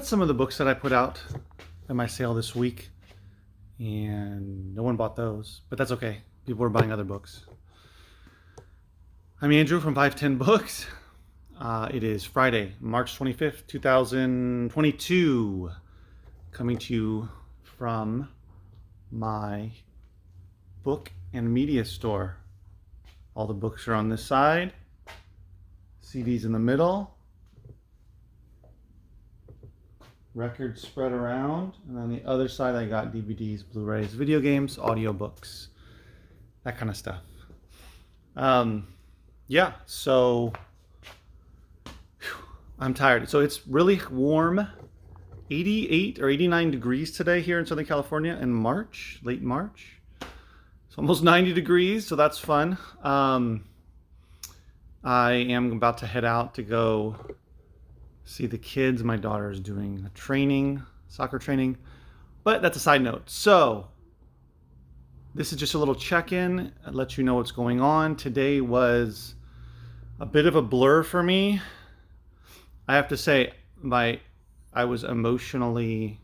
that's some of the books that I put out at my sale this week, and no one bought those, but that's okay. People are buying other books. I'm Andrew from 510 Books. It is Friday, March 25th, 2022, coming to you from my book and media store. All the books are on this side, CDs in the middle, records spread around, and on the other side I got DVDs, Blu-rays, video games, audiobooks, that kind of stuff. So I'm tired. So it's really warm, 88 or 89 degrees today here in Southern California in March, late March. It's almost 90 degrees, so that's fun. I am about to head out to go see the kids. My daughter is doing a training, soccer training, but that's a side note. So this is just a little check-in. I'll let you know what's going on. Today was a bit of a blur for me. I have to say, I was emotionally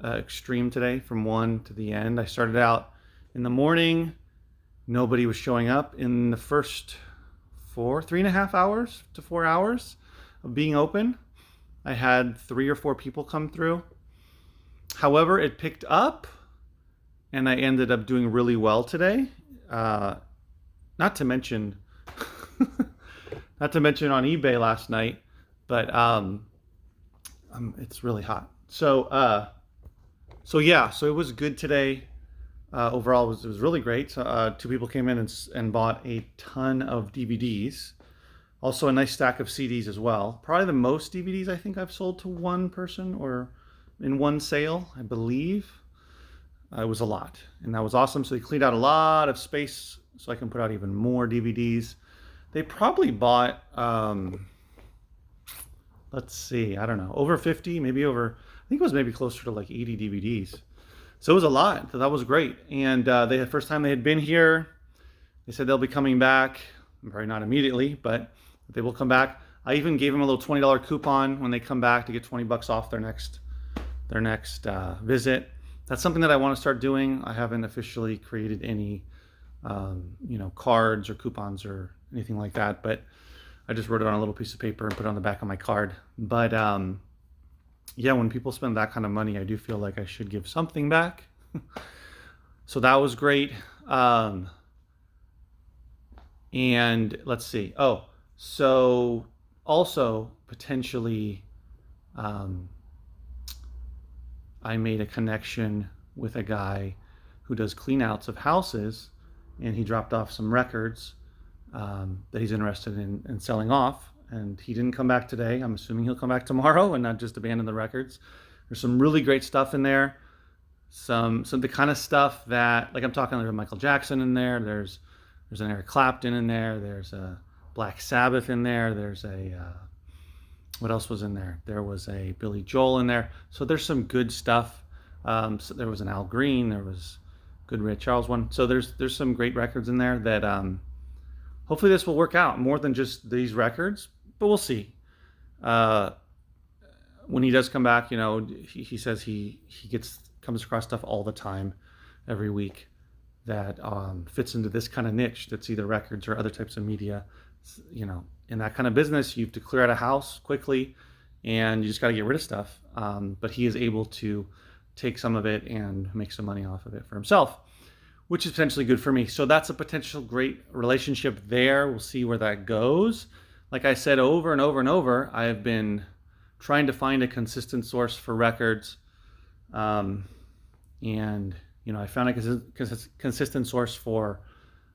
extreme today from one to the end. I started out in the morning. Nobody was showing up in the first 3.5 hours to 4 hours of being open. I had 3 or 4 people come through. However, it picked up and I ended up doing really well today. Not to mention on eBay last night, but it's really hot. So it was good today. Overall, it was really great. 2 people came in and bought a ton of DVDs. Also a nice stack of CDs as well. Probably the most DVDs I think I've sold to one person or in one sale, I believe. It was a lot, and that was awesome. So they cleaned out a lot of space so I can put out even more DVDs. They probably bought, let's see, I don't know, over 50, maybe over, I think it was maybe closer to like 80 DVDs. So it was a lot. So that was great. And they had first time they had been here. They said they'll be coming back, probably not immediately, but they will come back. I even gave them a little $20 coupon when they come back to get $20 off their next visit. That's something that I want to start doing. I haven't officially created any, cards or coupons or anything like that, but I just wrote it on a little piece of paper and put it on the back of my card. But when people spend that kind of money, I do feel like I should give something back. So that was great. And let's see. So also potentially, I made a connection with a guy who does clean outs of houses, and he dropped off some records that he's interested in selling off. And he didn't come back today. I'm assuming he'll come back tomorrow and not just abandon the records. There's some really great stuff in there. Some the kind of stuff that, like I'm talking, there's Michael Jackson in there. There's an Eric Clapton in there. There's a Black Sabbath in there. There's what else was in there? There was a Billy Joel in there. So there's some good stuff. So there was an Al Green. There was good Ray Charles one. So there's some great records in there that hopefully this will work out more than just these records, but we'll see. When he does come back, he says he comes across stuff all the time, every week, that fits into this kind of niche that's either records or other types of media. In that kind of business, you have to clear out a house quickly and you just got to get rid of stuff. But he is able to take some of it and make some money off of it for himself, which is potentially good for me. So that's a potential great relationship there. We'll see where that goes. Like I said over and over and over, I have been trying to find a consistent source for records. I found a consistent source for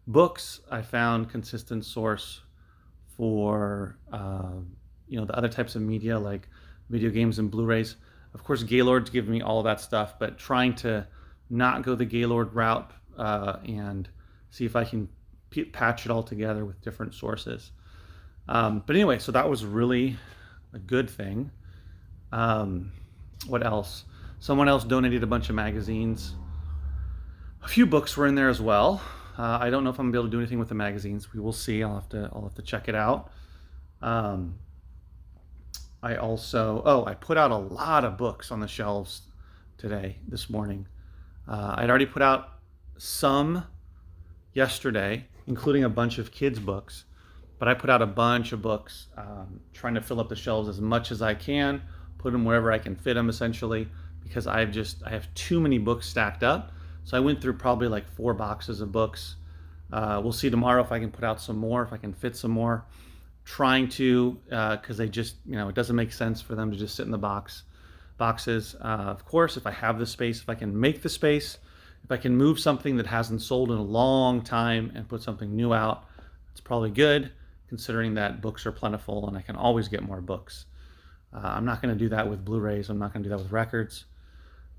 books. I found consistent source for, the other types of media like video games and Blu-rays. Of course, Gaylord's given me all of that stuff, but trying to not go the Gaylord route and see if I can patch it all together with different sources. But anyway, so that was really a good thing. What else? Someone else donated a bunch of magazines. A few books were in there as well. I don't know if I'm gonna be able to do anything with the magazines. We will see. I'll have to check it out. I put out a lot of books on the shelves this morning. I'd already put out some yesterday, including a bunch of kids' books, but I put out a bunch of books, trying to fill up the shelves as much as I can, put them wherever I can fit them essentially, because I have too many books stacked up. So I went through probably like 4 boxes of books. We'll see tomorrow if I can put out some more, if I can fit some more. Trying to, because they just, it doesn't make sense for them to just sit in the boxes. Of course, if I have the space, if I can make the space, if I can move something that hasn't sold in a long time and put something new out, it's probably good, considering that books are plentiful and I can always get more books. I'm not going to do that with Blu-rays. I'm not going to do that with records,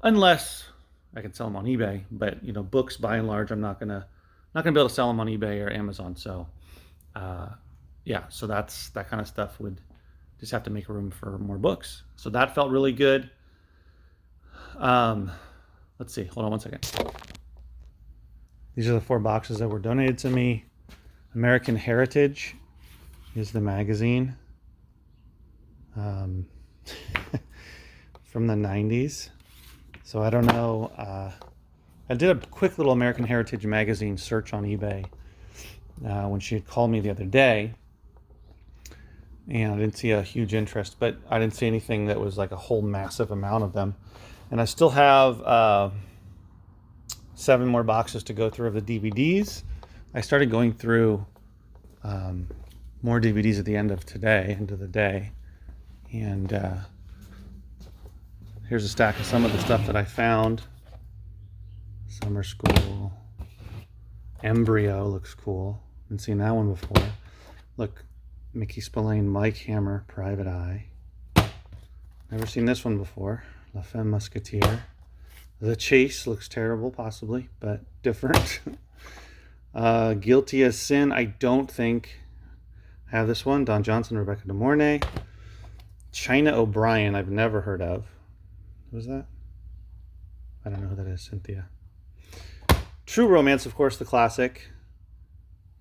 unless I can sell them on eBay. But books by and large, I'm not gonna be able to sell them on eBay or Amazon. So, yeah, so that kind of stuff would just have to make room for more books. So that felt really good. Let's see. Hold on one second. These are the 4 boxes that were donated to me. American Heritage is the magazine, from the 90s. So I don't know. I did a quick little American Heritage magazine search on eBay when she had called me the other day, and I didn't see a huge interest, but I didn't see anything that was like a whole massive amount of them. And I still have 7 more boxes to go through of the DVDs. I started going through more DVDs at the end of the day. And here's a stack of some of the stuff that I found. Summer School. Embryo looks cool. Haven't seen that one before. Look, Mickey Spillane, Mike Hammer, Private Eye. Never seen this one before. La Femme Musketeer. The Chase looks terrible, possibly, but different. Guilty as Sin. I don't think I have this one. Don Johnson, Rebecca De Mornay. China O'Brien, I've never heard of. Who's that? I don't know who that is. Cynthia. True Romance, of course, the classic.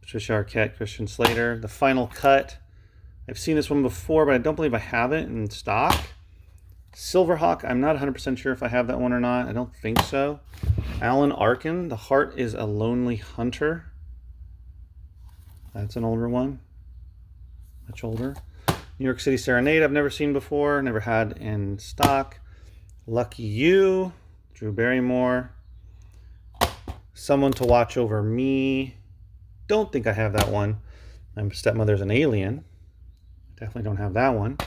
Patricia Arquette, Christian Slater. The Final Cut. I've seen this one before, but I don't believe I have it in stock. Silverhawk, I'm not 100% sure if I have that one or not. I don't think so. Alan Arkin, The Heart is a Lonely Hunter. That's an older one. Much older. New York City Serenade, I've never seen before. Never had in stock. Lucky You, Drew Barrymore. Someone to Watch Over Me. Don't think I have that one. My Stepmother's an Alien. Definitely don't have that one.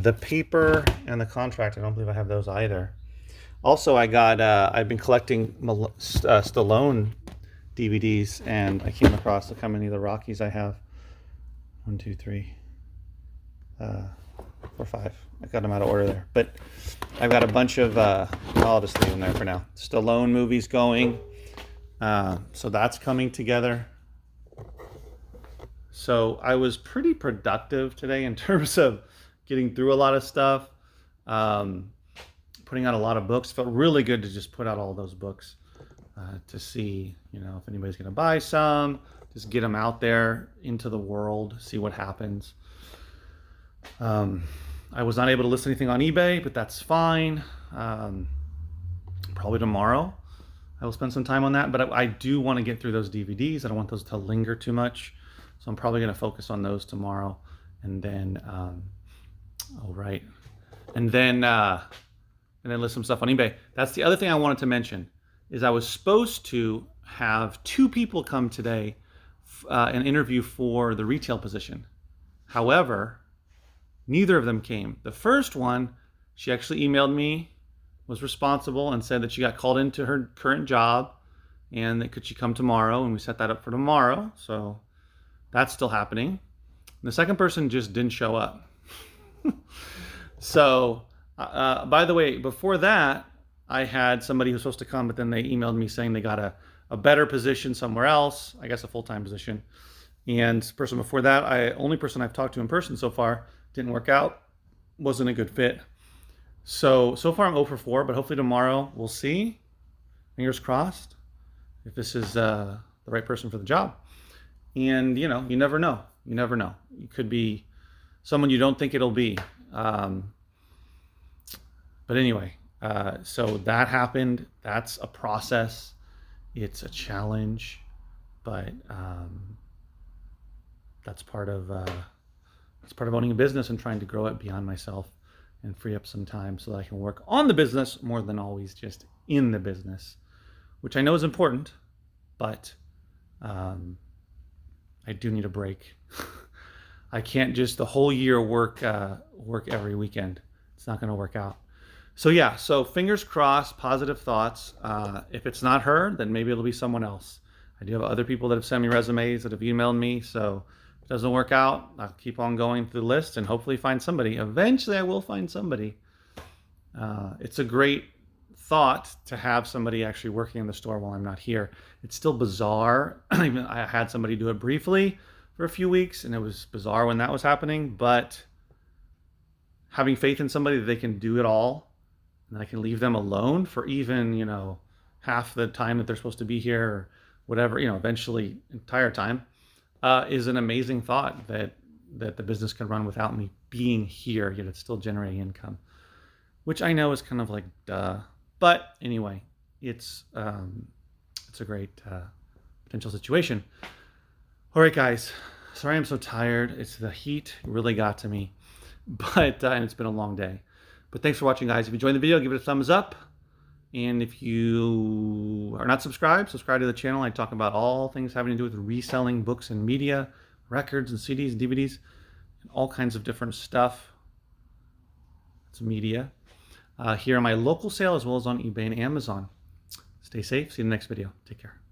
The Paper and The Contract, I don't believe I have those either. Also, I've been collecting Stallone DVDs, and I came across how many of the Rockies I have. 1, 2, 3, 4, 5. I got them out of order there. But I've got a bunch of, I'll just leave them there for now. Stallone movies going. So that's coming together. So I was pretty productive today in terms of getting through a lot of stuff, putting out a lot of books. Felt really good to just put out all those books to see, if anybody's going to buy some, just get them out there into the world, see what happens. I was not able to list anything on eBay, but that's fine. Probably tomorrow I will spend some time on that, but I do want to get through those DVDs. I don't want those to linger too much. So I'm probably going to focus on those tomorrow. And then, And then list some stuff on eBay. That's the other thing I wanted to mention, is I was supposed to have 2 people come today and interview for the retail position. However, neither of them came. The first one, she actually emailed me, was responsible, and said that she got called into her current job and that could she come tomorrow, and we set that up for tomorrow. So that's still happening. And the second person just didn't show up. So, by the way, before that, I had somebody who was supposed to come, but then they emailed me saying they got a better position somewhere else, I guess a full-time position. And the person before that, only person I've talked to in person so far, didn't work out, wasn't a good fit. So far I'm 0 for 4, but hopefully tomorrow we'll see. Fingers crossed if this is the right person for the job. And, you never know. You never know. You could be someone you don't think it'll be. But anyway, so that happened. That's a process. It's a challenge, but that's part of owning a business and trying to grow it beyond myself and free up some time so that I can work on the business more than always just in the business, which I know is important, but I do need a break. I can't just the whole year work every weekend. It's not going to work out. So yeah, so fingers crossed, positive thoughts. If it's not her, then maybe it'll be someone else. I do have other people that have sent me resumes, that have emailed me. So if it doesn't work out, I'll keep on going through the list and hopefully find somebody. Eventually I will find somebody. It's a great thought to have somebody actually working in the store while I'm not here. It's still bizarre. I had somebody do it briefly for a few weeks, and it was bizarre when that was happening, but having faith in somebody that they can do it all, and I can leave them alone for even, half the time that they're supposed to be here, or whatever, eventually entire time, is an amazing thought that the business can run without me being here, yet it's still generating income, which I know is kind of like duh. But anyway, it's a great potential situation. All right, guys. Sorry I'm so tired. It's the heat really got to me, but and it's been a long day. But thanks for watching, guys. If you enjoyed the video, give it a thumbs up. And if you are not subscribed, subscribe to the channel. I talk about all things having to do with reselling books and media, records and CDs and DVDs, and all kinds of different stuff. It's media. Here on my local sale, as well as on eBay and Amazon. Stay safe. See you in the next video. Take care.